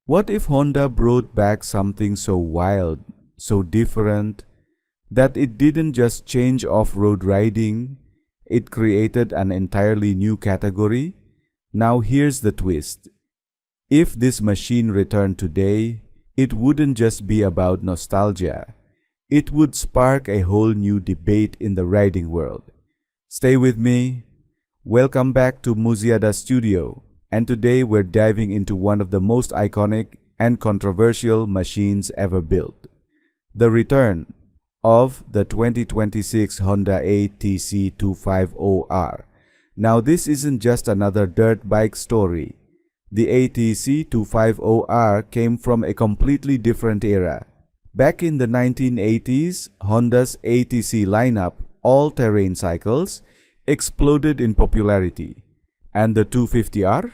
What if Honda brought back something so wild, so different, that it didn't just change off-road riding, it created an entirely new category? Now here's the twist. If this machine returned today, it wouldn't just be about nostalgia. It would spark a whole new debate in the riding world. Stay with me. Welcome back to Muziada Studio, and today we're diving into one of the most iconic and controversial machines ever built. The return of the 2026 Honda ATC250R. Now this isn't just another dirt bike story. The ATC250R came from a completely different era. Back in the 1980s, Honda's ATC lineup, all-terrain cycles, exploded in popularity. And the 250R?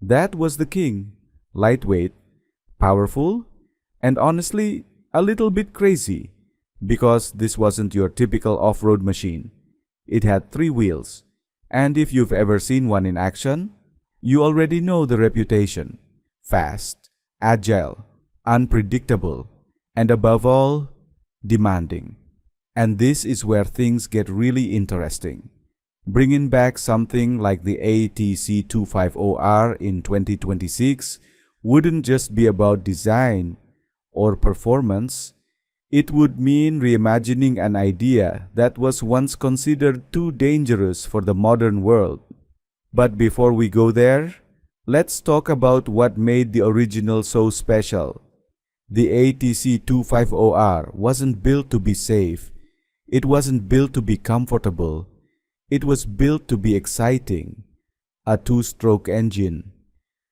That was the king. Lightweight, powerful, and honestly, a little bit crazy. Because this wasn't your typical off-road machine. It had 3 wheels. And if you've ever seen one in action, you already know the reputation. Fast, agile, unpredictable, and above all, demanding. And this is where things get really interesting. Bringing back something like the ATC250R in 2026 wouldn't just be about design or performance. It would mean reimagining an idea that was once considered too dangerous for the modern world. But before we go there, let's talk about what made the original so special. The ATC250R wasn't built to be safe. It wasn't built to be comfortable. It was built to be exciting. A 2-stroke engine,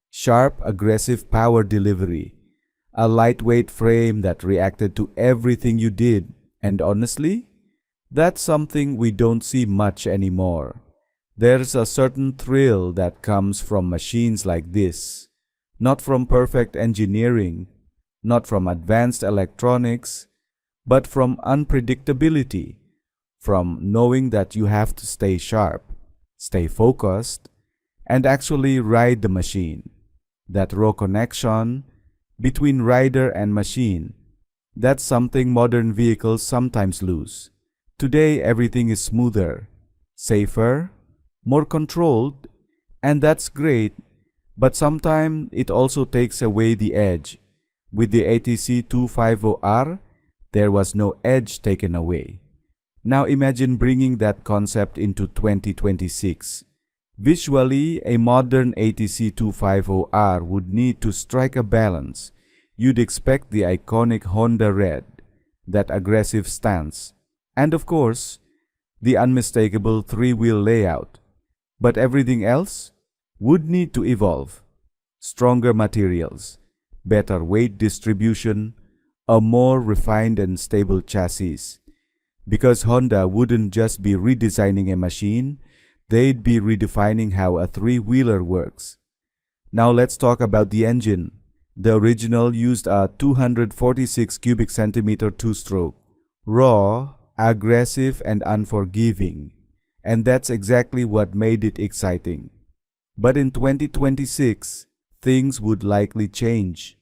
sharp, aggressive power delivery, a lightweight frame that reacted to everything you did, and honestly, that's something we don't see much anymore. There's a certain thrill that comes from machines like this, not from perfect engineering, not from advanced electronics, but from unpredictability, from knowing that you have to stay sharp, stay focused, and actually ride the machine. That raw connection between rider and machine, that's something modern vehicles sometimes lose. Today, everything is smoother, safer, more controlled, and that's great, but sometimes it also takes away the edge. With the ATC250R, there was no edge taken away. Now imagine bringing that concept into 2026. Visually, a modern ATC250R would need to strike a balance. You'd expect the iconic Honda red, that aggressive stance, and of course, the unmistakable 3-wheel layout. But everything else would need to evolve. Stronger materials, better weight distribution, a more refined and stable chassis. Because Honda wouldn't just be redesigning a machine, they'd be redefining how a 3-wheeler works. Now let's talk about the engine. The original used a 246 cubic centimeter 2-stroke. Raw, aggressive, and unforgiving. And that's exactly what made it exciting. But in 2026, things would likely change.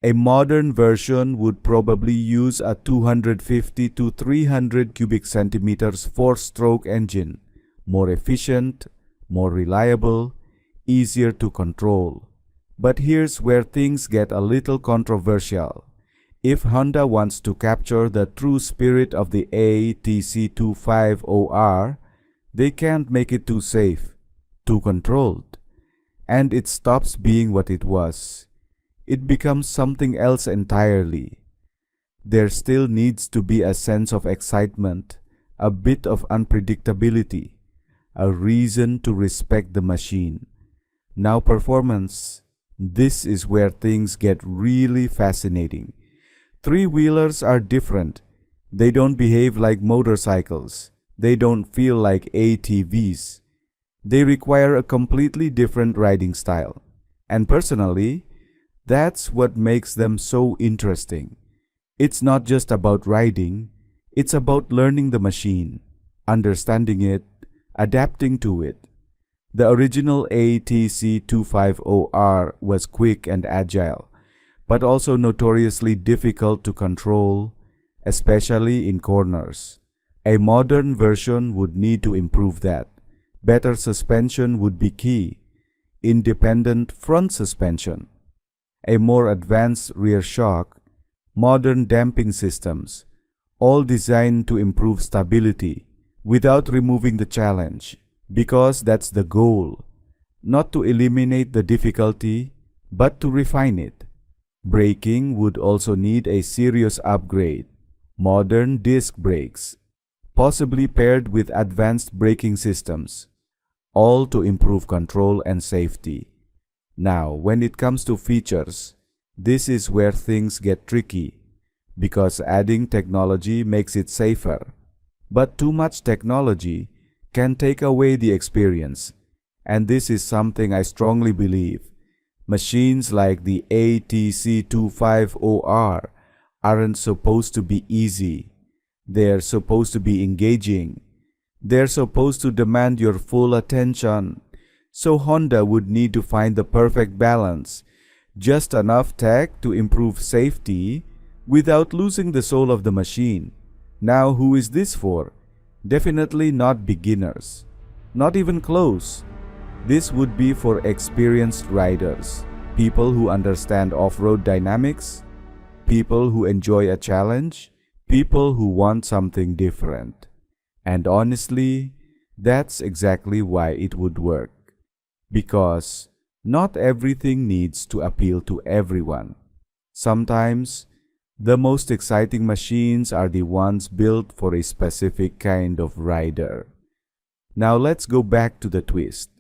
A modern version would probably use a 250 to 300 cubic centimeters 4-stroke engine, more efficient, more reliable, easier to control. But here's where things get a little controversial. If Honda wants to capture the true spirit of the ATC250R, they can't make it too safe, too controlled, and it stops being what it was. It becomes something else entirely. There still needs to be a sense of excitement, a bit of unpredictability, a reason to respect the machine. Now performance. This is where things get really fascinating. 3-wheelers are different. They don't behave like motorcycles. They don't feel like ATVs. They require a completely different riding style. And personally, that's what makes them so interesting. It's not just about riding, it's about learning the machine, understanding it, adapting to it. The original ATC250R was quick and agile, but also notoriously difficult to control, especially in corners. A modern version would need to improve that. Better suspension would be key. Independent front suspension, a more advanced rear shock, modern damping systems, all designed to improve stability without removing the challenge, because that's the goal, not to eliminate the difficulty, but to refine it. Braking would also need a serious upgrade, modern disc brakes, possibly paired with advanced braking systems, all to improve control and safety. Now, when it comes to features, this is where things get tricky, because adding technology makes it safer. But too much technology can take away the experience, and this is something I strongly believe. Machines like the ATC250R aren't supposed to be easy. They're supposed to be engaging. They're supposed to demand your full attention. So Honda would need to find the perfect balance, just enough tech to improve safety without losing the soul of the machine. Now, who is this for? Definitely not beginners. Not even close. This would be for experienced riders, people who understand off-road dynamics, people who enjoy a challenge, people who want something different. And honestly, that's exactly why it would work. Because not everything needs to appeal to everyone. Sometimes, the most exciting machines are the ones built for a specific kind of rider. Now let's go back to the twist.